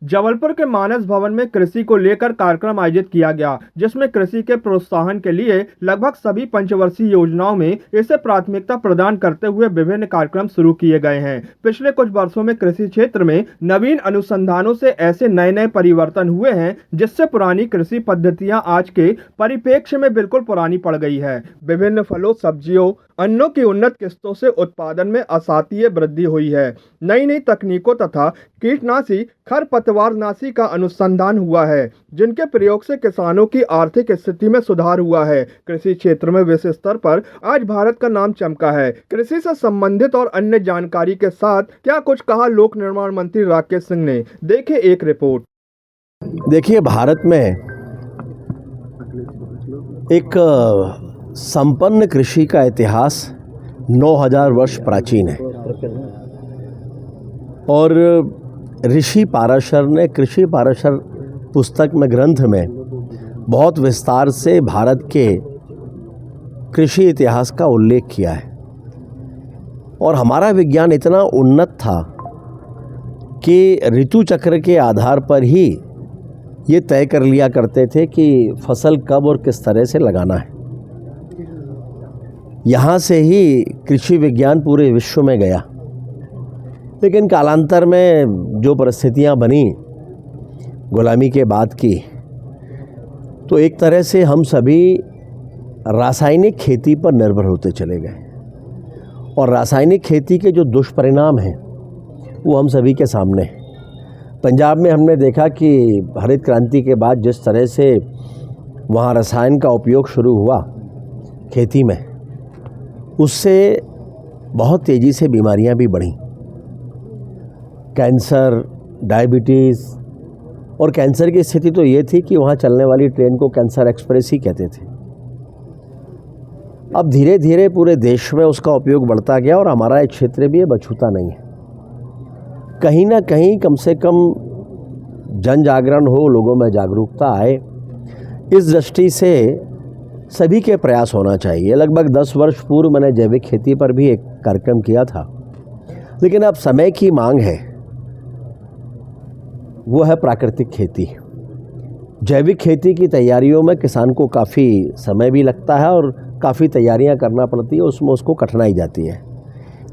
जबलपुर के मानस भवन में कृषि को लेकर कार्यक्रम आयोजित किया गया, जिसमें कृषि के प्रोत्साहन के लिए लगभग सभी पंचवर्षीय योजनाओं में इसे प्राथमिकता प्रदान करते हुए विभिन्न कार्यक्रम शुरू किए गए हैं। पिछले कुछ वर्षों में कृषि क्षेत्र में नवीन अनुसंधानों से ऐसे नए परिवर्तन हुए हैं, जिससे पुरानी कृषि पद्धतियां आज के परिप्रेक्ष्य में बिल्कुल पुरानी पड़ गई है। विभिन्न फलों, सब्जियों, अन्नों की उन्नत किस्मों से उत्पादन में असातीय वृद्धि हुई है। नई तकनीकों तथा कीटनाशी, खरपतवारनाशी का अनुसंधान हुआ है, जिनके प्रयोग से किसानों की आर्थिक स्थिति में सुधार हुआ है। कृषि क्षेत्र में विश्व स्तर पर आज भारत का नाम चमका है। कृषि से संबंधित और अन्य जानकारी के साथ क्या कुछ कहा लोक निर्माण मंत्री राकेश सिंह ने, देखिए एक रिपोर्ट। देखिए, भारत में एक संपन्न कृषि का इतिहास 9000 वर्ष प्राचीन है और ऋषि पाराशर ने कृषि पाराशर पुस्तक में, ग्रंथ में बहुत विस्तार से भारत के कृषि इतिहास का उल्लेख किया है। और हमारा विज्ञान इतना उन्नत था कि ऋतु चक्र के आधार पर ही ये तय कर लिया करते थे कि फसल कब और किस तरह से लगाना है। यहाँ से ही कृषि विज्ञान पूरे विश्व में गया, लेकिन कालांतर में जो परिस्थितियाँ बनी गुलामी के बाद की, तो एक तरह से हम सभी रासायनिक खेती पर निर्भर होते चले गए और रासायनिक खेती के जो दुष्परिणाम हैं वो हम सभी के सामने हैं। पंजाब में हमने देखा कि हरित क्रांति के बाद जिस तरह से वहाँ रसायन का उपयोग शुरू हुआ खेती में, उससे बहुत तेज़ी से बीमारियां भी बढ़ीं। कैंसर, डायबिटीज़, और कैंसर की स्थिति तो ये थी कि वहाँ चलने वाली ट्रेन को कैंसर एक्सप्रेस ही कहते थे। अब धीरे धीरे पूरे देश में उसका उपयोग बढ़ता गया और हमारा एक क्षेत्र भी बछूता नहीं है। कहीं ना कहीं कम से कम जन जागरण हो, लोगों में जागरूकता आए, इस दृष्टि से सभी के प्रयास होना चाहिए। लगभग 10 वर्ष पूर्व मैंने जैविक खेती पर भी एक कार्यक्रम किया था, लेकिन अब समय की मांग है, वो है प्राकृतिक खेती। जैविक खेती की तैयारियों में किसान को काफ़ी समय भी लगता है और काफ़ी तैयारियां करना पड़ती है, उसमें उसको कठिनाई जाती है।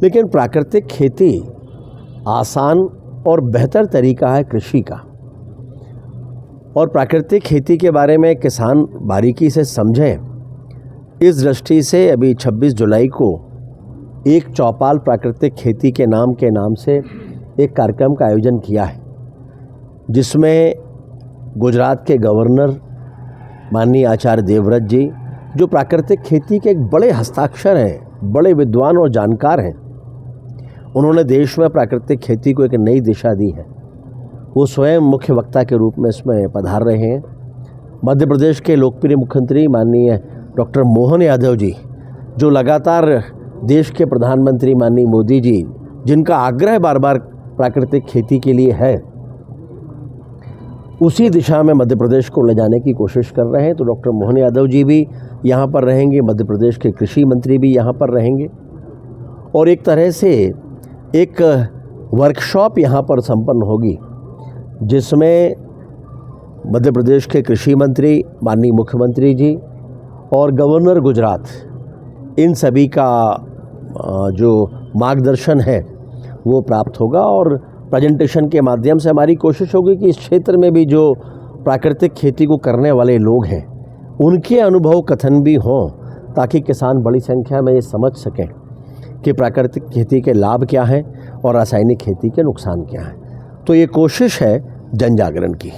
लेकिन प्राकृतिक खेती आसान और बेहतर तरीका है कृषि का, और प्राकृतिक खेती के बारे में किसान बारीकी से समझें, इस दृष्टि से अभी 26 जुलाई को एक चौपाल प्राकृतिक खेती के नाम से एक कार्यक्रम का आयोजन किया है, जिसमें गुजरात के गवर्नर माननीय आचार्य देवव्रत जी, जो प्राकृतिक खेती के एक बड़े हस्ताक्षर हैं, बड़े विद्वान और जानकार हैं, उन्होंने देश में प्राकृतिक खेती को एक नई दिशा दी है। वो स्वयं मुख्य वक्ता के रूप में इसमें पधार रहे हैं। मध्य प्रदेश के लोकप्रिय मुख्यमंत्री माननीय डॉक्टर मोहन यादव जी, जो लगातार देश के प्रधानमंत्री माननीय मोदी जी, जिनका आग्रह बार बार प्राकृतिक खेती के लिए है, उसी दिशा में मध्य प्रदेश को ले जाने की कोशिश कर रहे हैं। तो डॉक्टर मोहन यादव जी भी यहाँ पर रहेंगे, मध्य प्रदेश के कृषि मंत्री भी यहाँ पर रहेंगे, और एक तरह से एक वर्कशॉप यहाँ पर संपन्न होगी, जिसमें मध्य प्रदेश के कृषि मंत्री माननीय मुख्यमंत्री जी और गवर्नर गुजरात, इन सभी का जो मार्गदर्शन है वो प्राप्त होगा। और प्रेजेंटेशन के माध्यम से हमारी कोशिश होगी कि इस क्षेत्र में भी जो प्राकृतिक खेती को करने वाले लोग हैं, उनके अनुभव कथन भी हों, ताकि किसान बड़ी संख्या में ये समझ सकें कि प्राकृतिक खेती के लाभ क्या हैं और रासायनिक खेती के नुकसान क्या हैं। तो ये कोशिश है जन जागरण की।